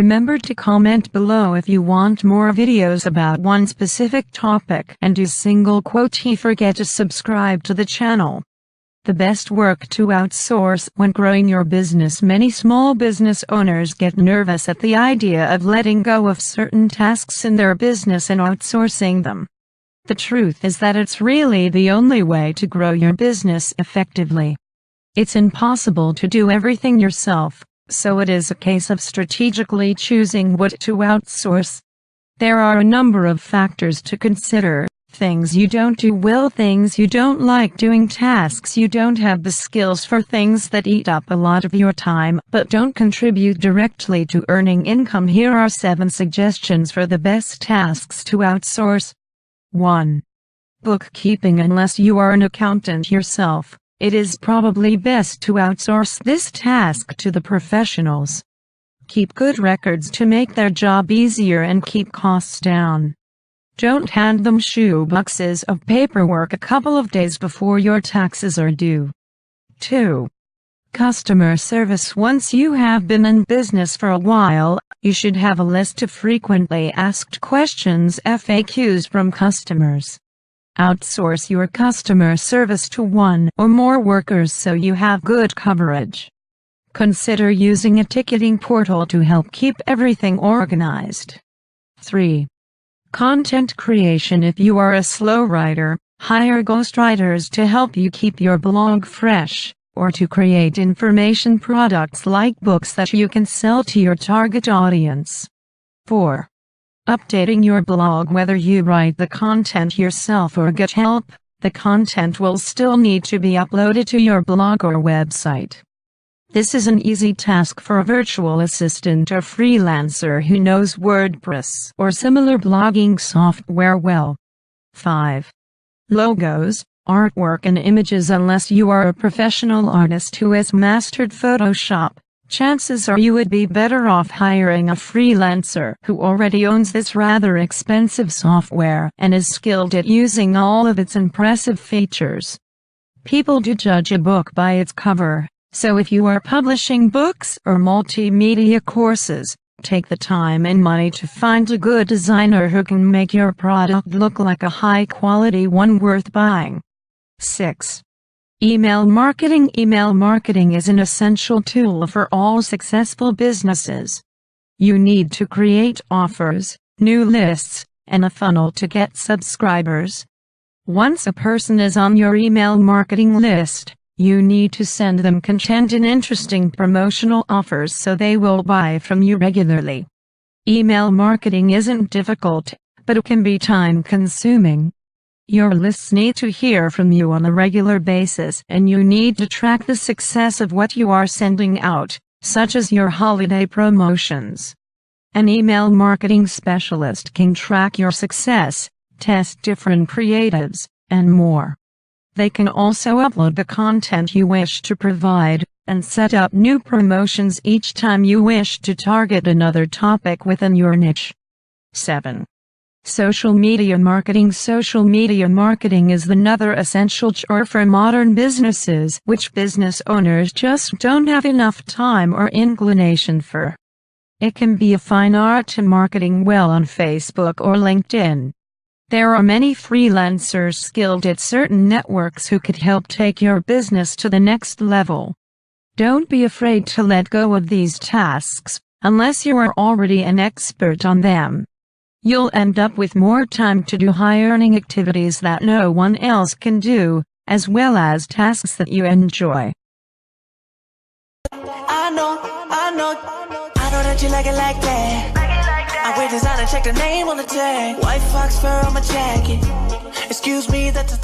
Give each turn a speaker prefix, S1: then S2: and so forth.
S1: Remember to comment below if you want more videos about one specific topic, and do single quote forget to subscribe to the channel. The best work to outsource. When growing your business, many small business owners get nervous at the idea of letting go of certain tasks in their business and outsourcing them. The truth is that it's really the only way to grow your business effectively. It's impossible to do everything yourself, so it is a case of strategically choosing what to outsource. There are a number of factors to consider: things you don't do well, things you don't like doing, tasks you don't have the skills for, things that eat up a lot of your time but don't contribute directly to earning income. Here are 7 suggestions for the best tasks to outsource. 1. Bookkeeping. Unless you are an accountant yourself, it is probably best to outsource this task to the professionals. Keep good records to make their job easier and keep costs down. Don't hand them shoeboxes of paperwork a couple of days before your taxes are due. 2. Customer service. Once you have been in business for a while, you should have a list of frequently asked questions, FAQs, from customers. Outsource your customer service to one or more workers so you have good coverage. Consider using a ticketing portal to help keep everything organized. 3. Content creation. If you are a slow writer, hire ghostwriters to help you keep your blog fresh, or to create information products like books that you can sell to your target audience. 4. Updating your blog. Whether you write the content yourself or get help, the content will still need to be uploaded to your blog or website. This is an easy task for a virtual assistant or freelancer who knows WordPress or similar blogging software well. 5. Logos, artwork and images. Unless you are a professional artist who has mastered Photoshop, chances are you would be better off hiring a freelancer who already owns this rather expensive software and is skilled at using all of its impressive features. People do judge a book by its cover. So if you are publishing books or multimedia courses, take the time and money to find a good designer who can make your product look like a high-quality one worth buying. 6. Email marketing. Email marketing is an essential tool for all successful businesses. You need to create offers, new lists, and a funnel to get subscribers. Once a person is on your email marketing list, you need to send them content and interesting promotional offers so they will buy from you regularly. Email marketing isn't difficult, but it can be time-consuming. Your lists need to hear from you on a regular basis, and you need to track the success of what you are sending out, such as your holiday promotions. An email marketing specialist can track your success, test different creatives, and more. They can also upload the content you wish to provide, and set up new promotions each time you wish to target another topic within your niche. 7. Social media marketing. Social media marketing is another essential chore for modern businesses, which business owners just don't have enough time or inclination for. It can be a fine art to marketing well on Facebook or LinkedIn. There are many freelancers skilled at certain networks who could help take your business to the next level. Don't be afraid to let go of these tasks, unless you are already an expert on them. You'll end up with more time to do high-earning activities that no one else can do, as well as tasks that you enjoy.
S2: I know that you like it like that. I wear designer, check the name on the tag. White fox fur on my jacket. Excuse me, that's a